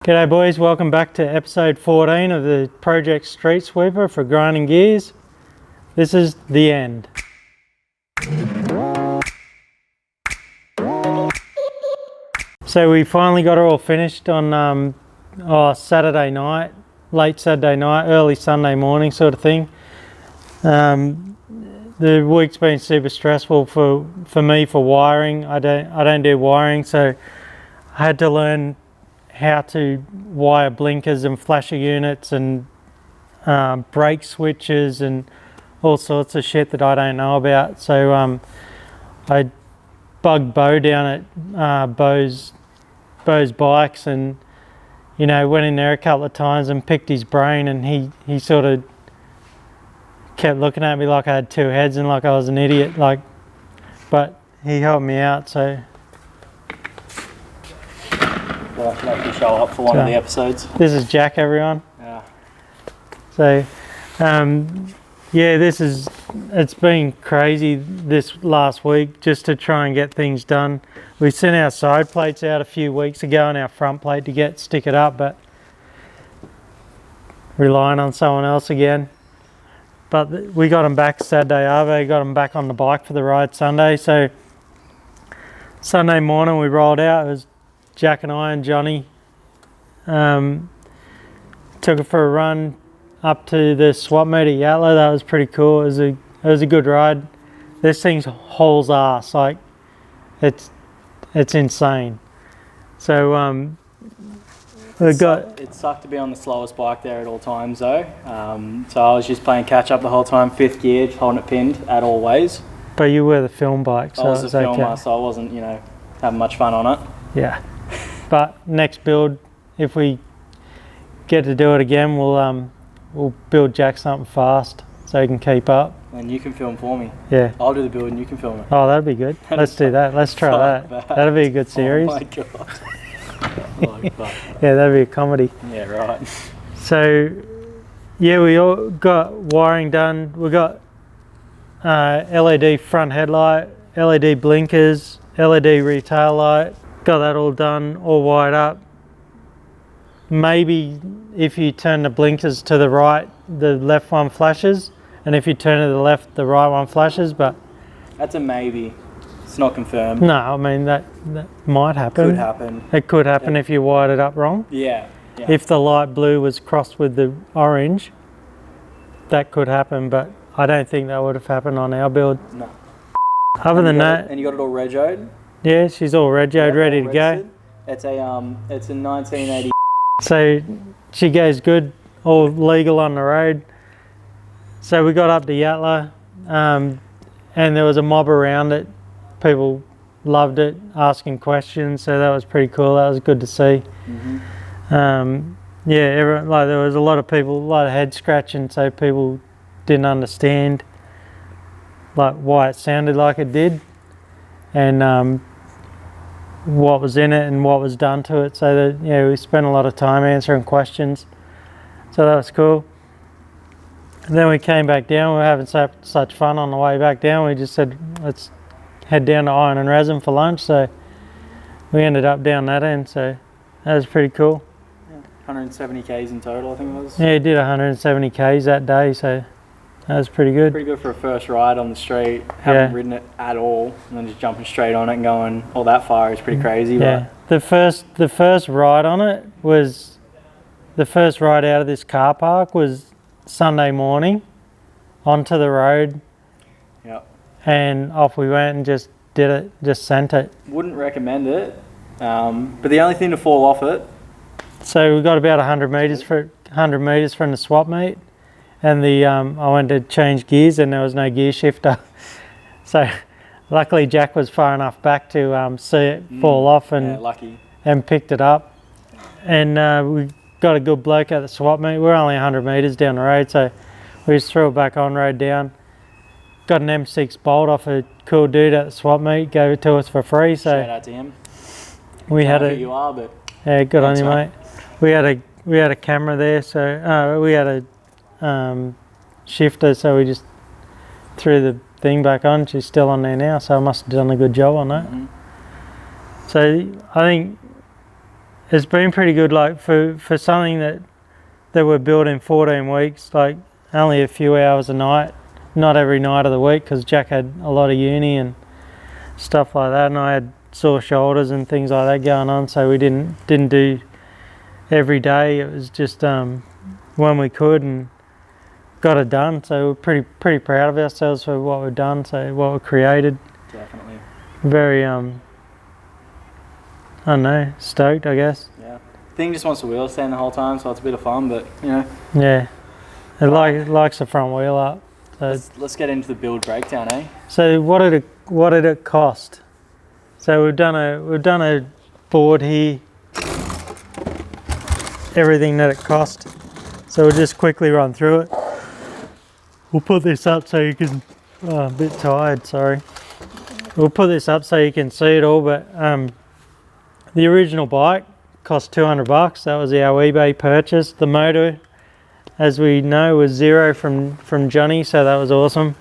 G'day boys, welcome back to episode 14 of the Project Streetsweeper for grinding gears. This is the end. So we finally got it all finished on Saturday night, late Saturday night, early Sunday morning sort of thing. The week's been super stressful for me for wiring. I don't do wiring, so I had to learn how to wire blinkers and flasher units and brake switches and all sorts of shit that I don't know about. So I bugged Bo down at Bo's bikes, and went in there a couple of times and picked his brain, and he sort of kept looking at me like I had two heads and like I was an idiot, but he helped me out. So Well, make you show up for one of the episodes. This is Jack, everyone. Yeah. So, it's been crazy this last week just to try and get things done. We sent our side plates out a few weeks ago and our front plate to get stickered up, but relying on someone else again. But we got them back Saturday. Arvo got them back on the bike for the ride Sunday. So Sunday morning we rolled out. It was Jack and I and Johnny. Took it for a run up to the swap meet at Yatla. That was pretty cool. It was a good ride. This thing's hauls ass. Like it's insane. So it sucked to be on the slowest bike there at all times though. So I was just playing catch up the whole time, fifth gear, just holding it pinned at all ways. But you were the film bike, so I was it was the filmer, okay. so I wasn't, having much fun on it. Yeah. But next build, if we get to do it again, we'll build Jack something fast so he can keep up. And you can film for me. Yeah. I'll do the build and you can film it. Oh, that'd be good. Let's do that. Let's try that. Bad. That'd be a good series. Oh my god. Yeah, that'd be a comedy. Yeah, right. So, yeah, we all got wiring done. We got LED front headlight, LED blinkers, LED retail light. Got that all done, all wired up. Maybe if you turn the blinkers to the right, the left one flashes, and if you turn it to the left, the right one flashes, but That's a maybe. It's not confirmed. no, I mean that might happen. Could happen. It could happen if you wired it up wrong. Yeah. If the light blue was crossed with the orange, that could happen, but I don't think that would have happened on our build. No. Other than that, And you got it all regoed? yeah, she's all regoed, ready to go. It's a 1980. So she goes good, all legal on the road. So we got up to Yatla, and there was a mob around it. People loved it, asking questions, so that was pretty cool. That was good to see. Mm-hmm. Everyone, there was a lot of people, a lot of head scratching, so people didn't understand why it sounded like it did, and what was in it and what was done to it. So that we spent a lot of time answering questions. So that was cool. And then we came back down. We were having such fun on the way back down. We just said, let's head down to Iron and Resin for lunch. So we ended up down that end. So that was pretty cool. 170 Ks in total, I think it was. Yeah, he did 170 Ks that day. So that was pretty good. Pretty good for a first ride on the street. Haven't ridden it at all, and then just jumping straight on it and going all that far is pretty crazy. Yeah, the first ride on it was, the first ride out of this car park was Sunday morning, onto the road. Yep. And off we went and just did it, just sent it. Wouldn't recommend it, but the only thing to fall off it. So we got about 100 meters from the swap meet. And I went to change gears and there was no gear shifter. So luckily Jack was far enough back to see it fall off and picked it up. And we got a good bloke at the swap meet. We're only 100 meters down the road, so we just threw it back on road down. Got an M6 bolt off a cool dude at the swap meet, gave it to us for free. So shout out to him. We had who you are, but yeah, good on you, mate. We had a camera there, so we had a shifter, so we just threw the thing back on. She's still on there now, so I must have done a good job on that. So I think it's been pretty good. Like for something that we're built in 14 weeks, like only a few hours a night, not every night of the week, because Jack had a lot of uni and stuff like that, and I had sore shoulders and things like that going on, so we didn't do every day. It was just when we could, and got it done. So we're pretty proud of ourselves for what we've done, so what we've created. Definitely. Very I don't know, stoked, I guess. Yeah. Thing just wants the wheel stand the whole time, so it's a bit of fun, but you know. Yeah. It likes the front wheel up. So Let's get into the build breakdown, eh? So what did it cost? So we've done a board here, everything that it cost. So we'll just quickly run through it. We'll put this up so you can. Oh, I'm a bit tired, sorry. We'll put this up so you can see it all. But the original bike cost $200. That was our eBay purchase. The motor, as we know, was zero from Johnny, so that was awesome.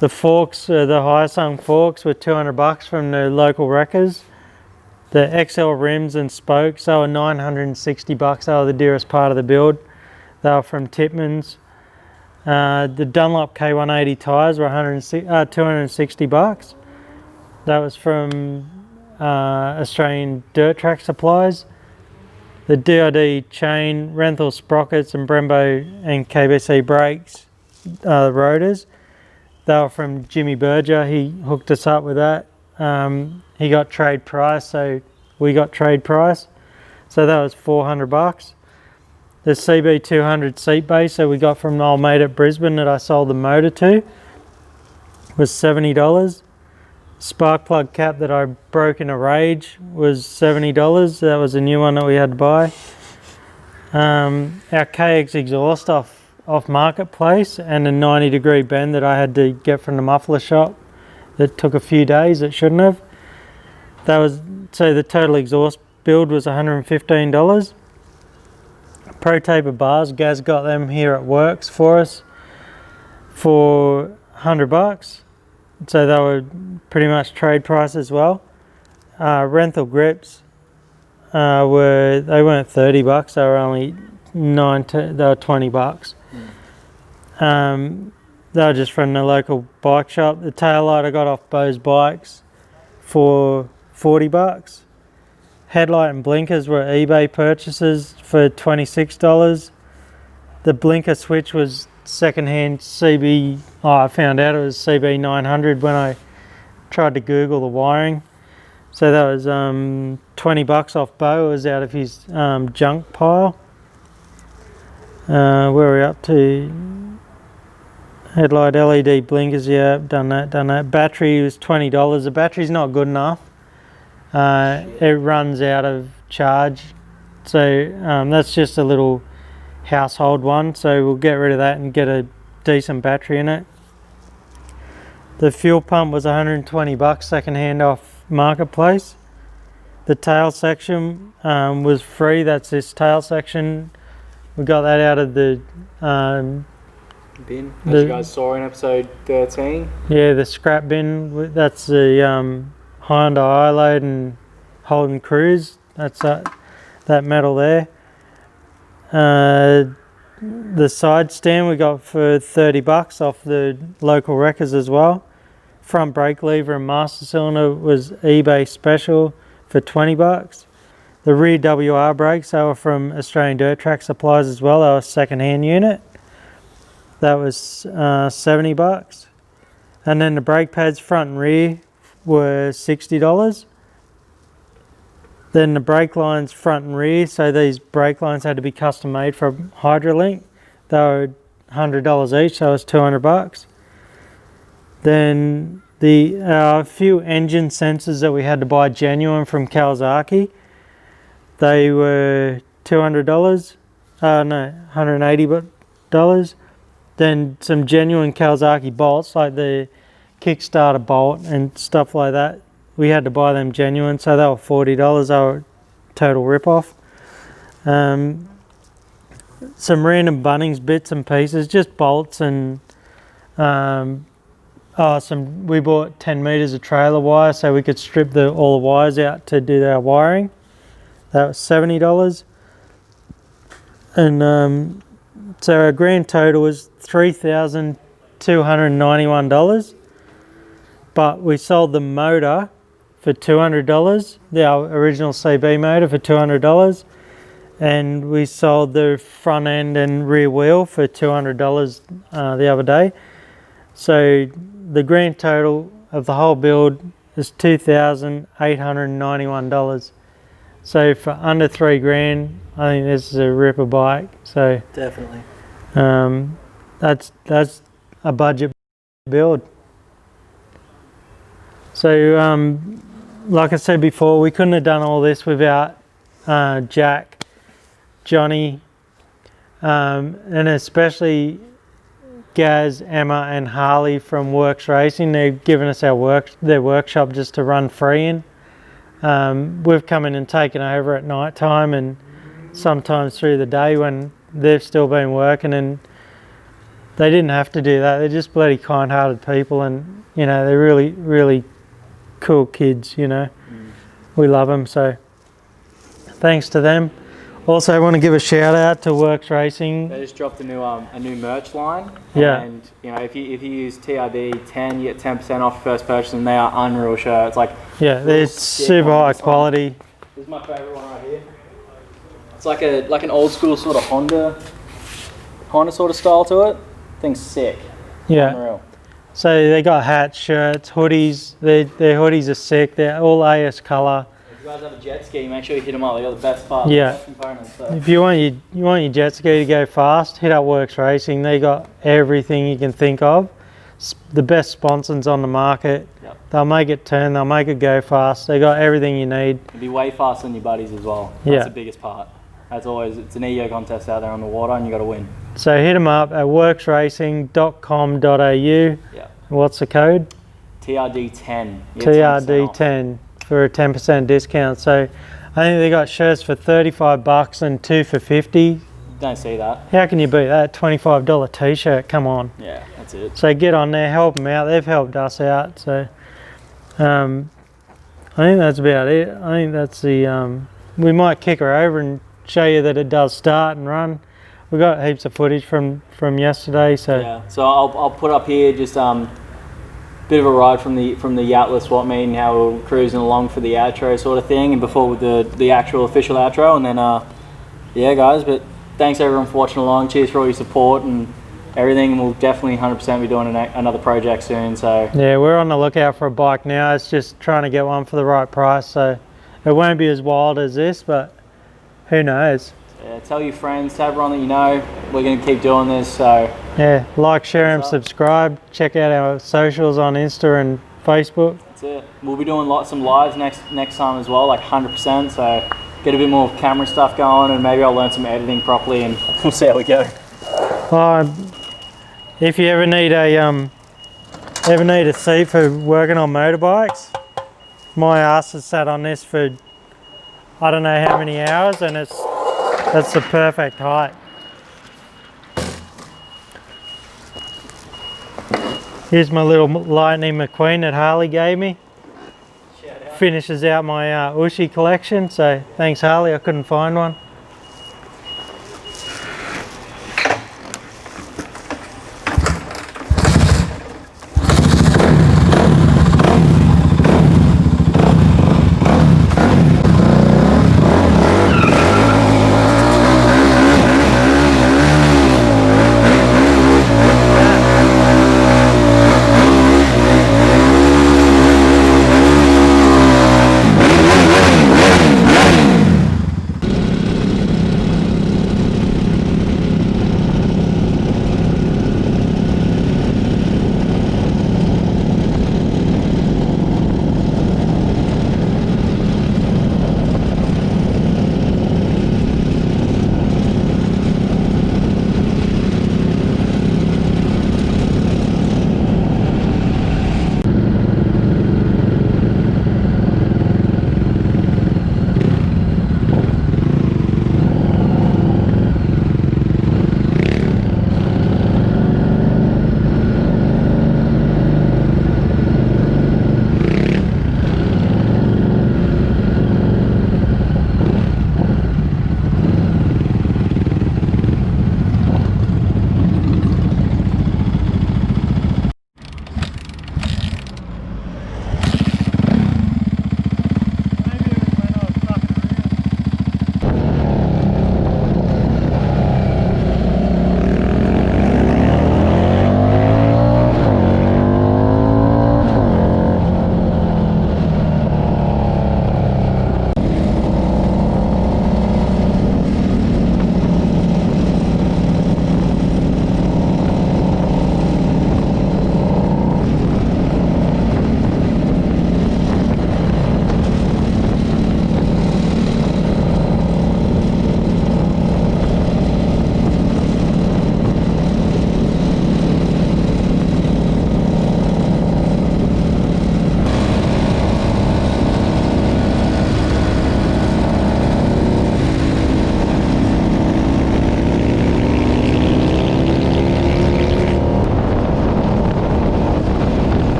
The forks, the high-sung forks, were $200 from the local wreckers. The XL rims and spokes, they were $960. They were the dearest part of the build. They were from Tipman's. The Dunlop K180 tyres were $260. That was from Australian Dirt Track Supplies. The DID chain, Renthal sprockets, and Brembo and KBC brakes, rotors. They were from Jimmy Berger. He hooked us up with that. He got trade price, so we got trade price. So that was $400. The CB200 seat base that we got from an old mate at Brisbane that I sold the motor to was $70. Spark plug cap that I broke in a rage was $70. That was a new one that we had to buy. Our KX exhaust off Marketplace, and a 90-degree bend that I had to get from the muffler shop that took a few days. It shouldn't have. So the total exhaust build was $115. Pro Taper bars, Gaz got them here at Works for us for $100. So they were pretty much trade price as well. Renthal grips they weren't $30. They were only they were $20. They were just from the local bike shop. The tail light I got off Bo's Bikes for $40. Headlight and blinkers were eBay purchases for $26. The blinker switch was secondhand CB. I found out it was CB900 when I tried to Google the wiring. So that was $20 off Bo. It was out of his junk pile. Where are we up to? Headlight, LED blinkers, yeah, done that. Battery was $20. The battery's not good enough. It runs out of charge. So that's just a little household one. So we'll get rid of that and get a decent battery in it. The fuel pump was $120 second hand off Marketplace. The tail section was free. That's this tail section. We got that out of the bin, as you guys saw in episode 13. Yeah, the scrap bin. That's the Honda iLoad and Holden Cruise. That's that metal there. The side stand we got for $30 off the local wreckers as well. Front brake lever and master cylinder was eBay special for $20. The rear WR brakes, they were from Australian Dirt Track Supplies as well. They were a second-hand unit. That was $70. And then the brake pads front and rear were $60. Then the brake lines front and rear, so these brake lines had to be custom made from Hydrolink. They were $100 each, so it was $200. Then the few engine sensors that we had to buy genuine from Kawasaki, they were $200. No, $180. Then some genuine Kawasaki bolts, like the Kickstarter bolt and stuff like that. We had to buy them genuine, so they were $40. They were total rip-off. Some random Bunnings bits and pieces, just bolts and we bought 10 meters of trailer wire so we could strip all the wires out to do our wiring. that was $70. And so our grand total was $3,291. But we sold the motor for $200, our original CB motor for $200. And we sold the front end and rear wheel for $200 the other day. So the grand total of the whole build is $2,891. So for under $3,000, I think this is a ripper bike. So Definitely. that's a budget build. So like I said before, we couldn't have done all this without Jack, Johnny, and especially Gaz, Emma and Harley from Works Racing. They've given us their workshop just to run free in. We've come in and taken over at night time and sometimes through the day when they've still been working, and they didn't have to do that. They're just bloody kind-hearted people, and you know, they're really, really cool kids, you know. We love them, so thanks to them. Also, I want to give a shout out to Works Racing. They just dropped a new merch line. Yeah. And you know, if you use TRD 10, you get 10% off first purchase, and they are unreal shirts. Like, yeah, they're super high quality. This is my favorite one right here. It's like an old school sort of Honda sort of style to it. Thing's sick. Yeah. Unreal. So they got hats, shirts, hoodies. Their hoodies are sick. They're all AS color. If you guys have a jet ski, make sure you hit them up. They got the best parts, Yeah. best components. So. If you want your jet ski to go fast, hit up Works Racing. They got everything you can think of. The best sponsors on the market. Yep. They'll make it turn. They'll make it go fast. They got everything you need. It'll be way faster than your buddies as well. That's Yeah. the biggest part. As always, it's an ego contest out there on the water, and you got to win. So hit them up at worksracing.com.au. Yeah. What's the code? TRD10. TRD10 for a 10% discount. So I think they got shirts for $35 and 2 for $50. Don't see that. How can you beat that? $25 t-shirt, come on. Yeah, that's it. So get on there, help them out. They've helped us out. So I think that's about it. I think that's the, we might kick her over and show you that it does start and run. We got heaps of footage from yesterday. So Yeah. So I'll put up here just bit of a ride from the Yatla swap meet and how we're cruising along for the outro sort of thing, and before with the actual official outro, and then yeah guys, but thanks everyone for watching along. Cheers for all your support and everything, and we'll definitely 100% be doing another project soon. So yeah, we're on the lookout for a bike now. It's just trying to get one for the right price, so it won't be as wild as this, but who knows. yeah, tell your friends, tell everyone that you know. We're going to keep doing this, so Yeah, like, share and What's up? subscribe. Check out our socials on Insta and Facebook. that's it. We'll be doing some lives next time as well, like 100%. So get a bit more camera stuff going, and maybe I'll learn some editing properly, and we'll see how we go. If you ever need a seat for working on motorbikes, my ass has sat on this for I don't know how many hours, and that's the perfect height. Here's my little Lightning McQueen that Harley gave me. Finishes out my Ushi collection, so thanks Harley, I couldn't find one.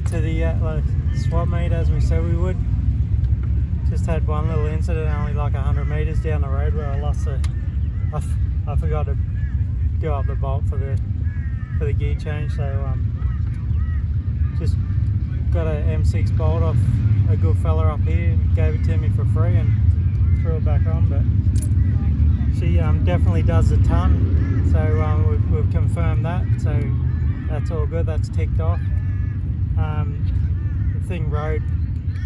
to the swap meet as we said we would. Just had one little incident only like 100 metres down the road where I lost I forgot to go up the bolt for the gear change, so just got a M6 bolt off a good fella up here and gave it to me for free and threw it back on. But she definitely does a ton, so we've confirmed that, so that's all good, that's ticked off. The thing rode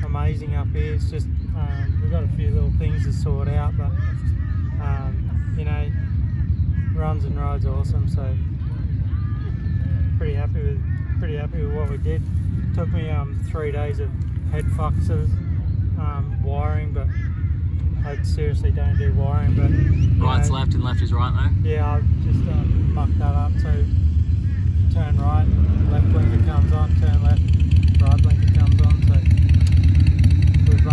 amazing up here. It's just we've got a few little things to sort out, but you know, runs and rides awesome, so pretty happy with what we did. Took me 3 days of head fucks of wiring, but I seriously don't do wiring. But Right's left and left is right though? yeah, I've just mucked that up, so turn right, left blinker comes on, turn left, right blinker comes on, so we've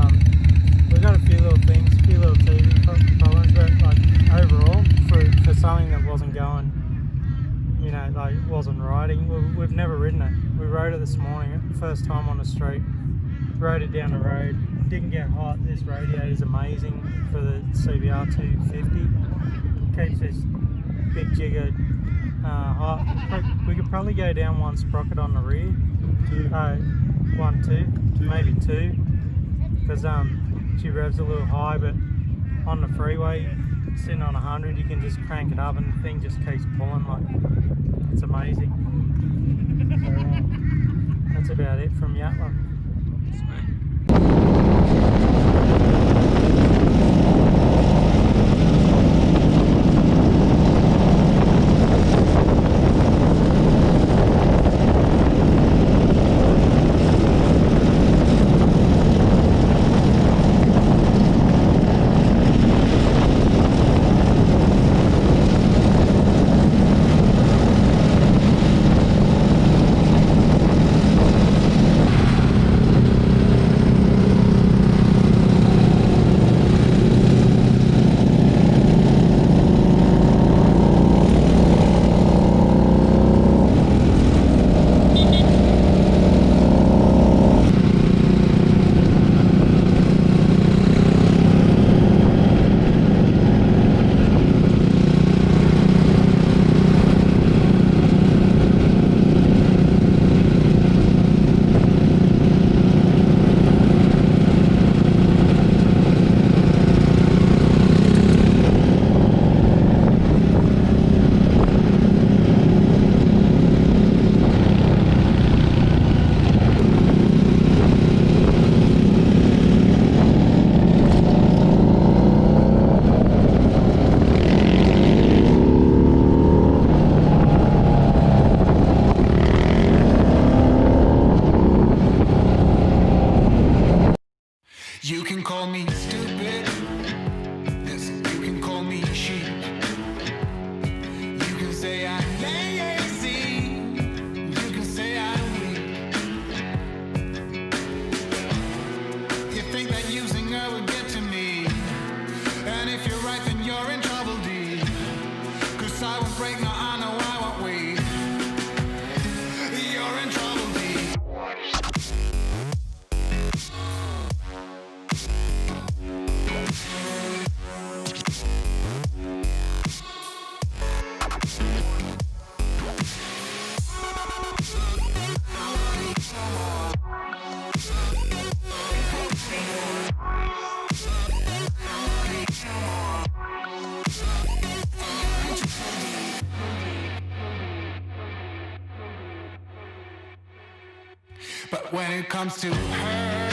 got a few little things, a few little teething problems, but like overall, for something that wasn't going, you know, like wasn't riding, we've never ridden it. We rode it this morning, first time on the street, rode it down the road, didn't get hot. This radiator is amazing for the CBR 250, keeps this big jigger hot. We could probably go down one sprocket on the rear, maybe two, because she revs a little high, but on the freeway, sitting on 100, you can just crank it up and the thing just keeps pulling, like, it's amazing. So that's about it from Yatla. You can call me stupid, yes, you can call me sheep. You can say I'm lazy, you can say I'm weak. You think that using her would get to me, and if you're right then you're in trouble, D. 'Cause I won't break, no I know I won't wait. You're in trouble, D. But when it comes to her,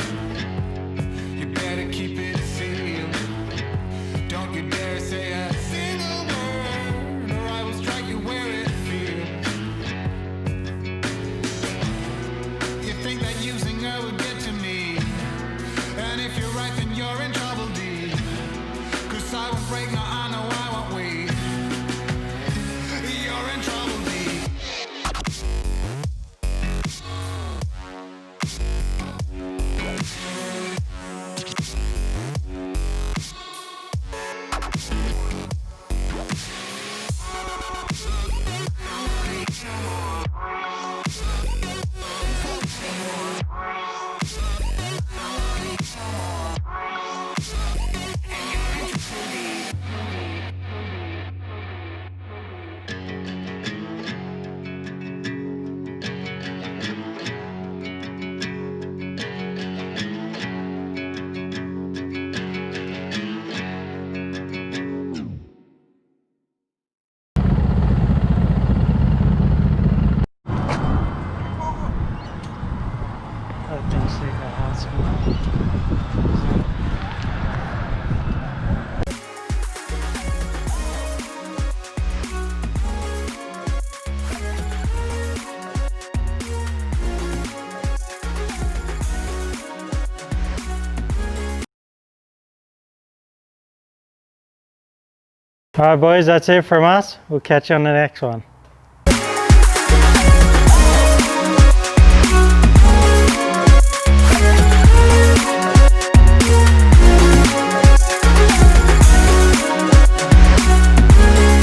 you better keep it sealed. Don't you dare say a single word, or I will strike you where it feels. You think that using her would get to me, and if you're right then you're in trouble, D. 'Cause I won't break, no I know I won't wait. You're in trouble, D. Come on. All right, boys, that's it from us. We'll catch you on the next one.